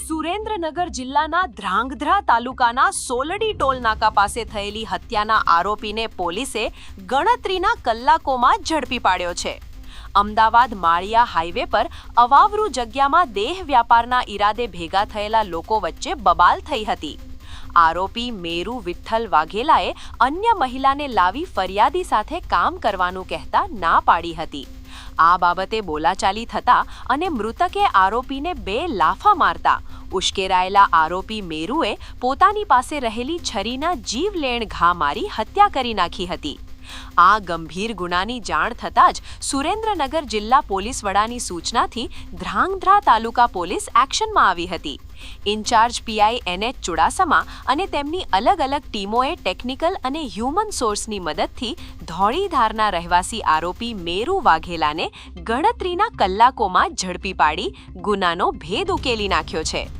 સુરેન્દ્રનગર જિલ્લાના ધ્રાંગધ્રા તાલુકાના સોલડી ટોલ નાકા પાસે થયેલી હત્યાના આરોપીને પોલીસે ગણતરીના કલાકોમાં ઝડપી પાડ્યો છે. અમદાવાદ માળિયા હાઈવે પર અવાવરૂ જગ્યામાં દેહ વ્યાપારના ઈરાદે ભેગા થયેલા લોકો વચ્ચે બબાલ થઈ હતી. આરોપી મેરુ વિઠ્ઠલ વાઘેલાએ અન્ય મહિલાને લાવી ફરિયાદી સાથે કામ કરવાનું કહેતા ના પાડી હતી. આ બાબતે બોલાચાલી થતા અને મૃતકે આરોપીને 2 લાફા મારતા ઉશ્કેરાયેલા આરોપી મેરુએ પોતાની પાસે રહેલી છરીના જીવલેણ ઘા મારી હત્યા કરી નાખી હતી. આ ગંભીર ગુનાની જાણ થતાં જ સુરેન્દ્રનગર જિલ્લા પોલીસ વડાની સૂચનાથી ધ્રાંગધ્રા તાલુકા પોલીસ એક્શનમાં આવી હતી. ઇન્ચાર્જ પીઆઈ NH ચુડાસમા અને તેમની અલગ અલગ ટીમોએ ટેકનિકલ અને હ્યુમન સોર્સની મદદથી ધોળીધારના રહેવાસી આરોપી મેરુ વાઘેલાને ગણતરીના કલાકોમાં ઝડપી પાડી ગુનાનો ભેદ ઉકેલી નાખ્યો છે.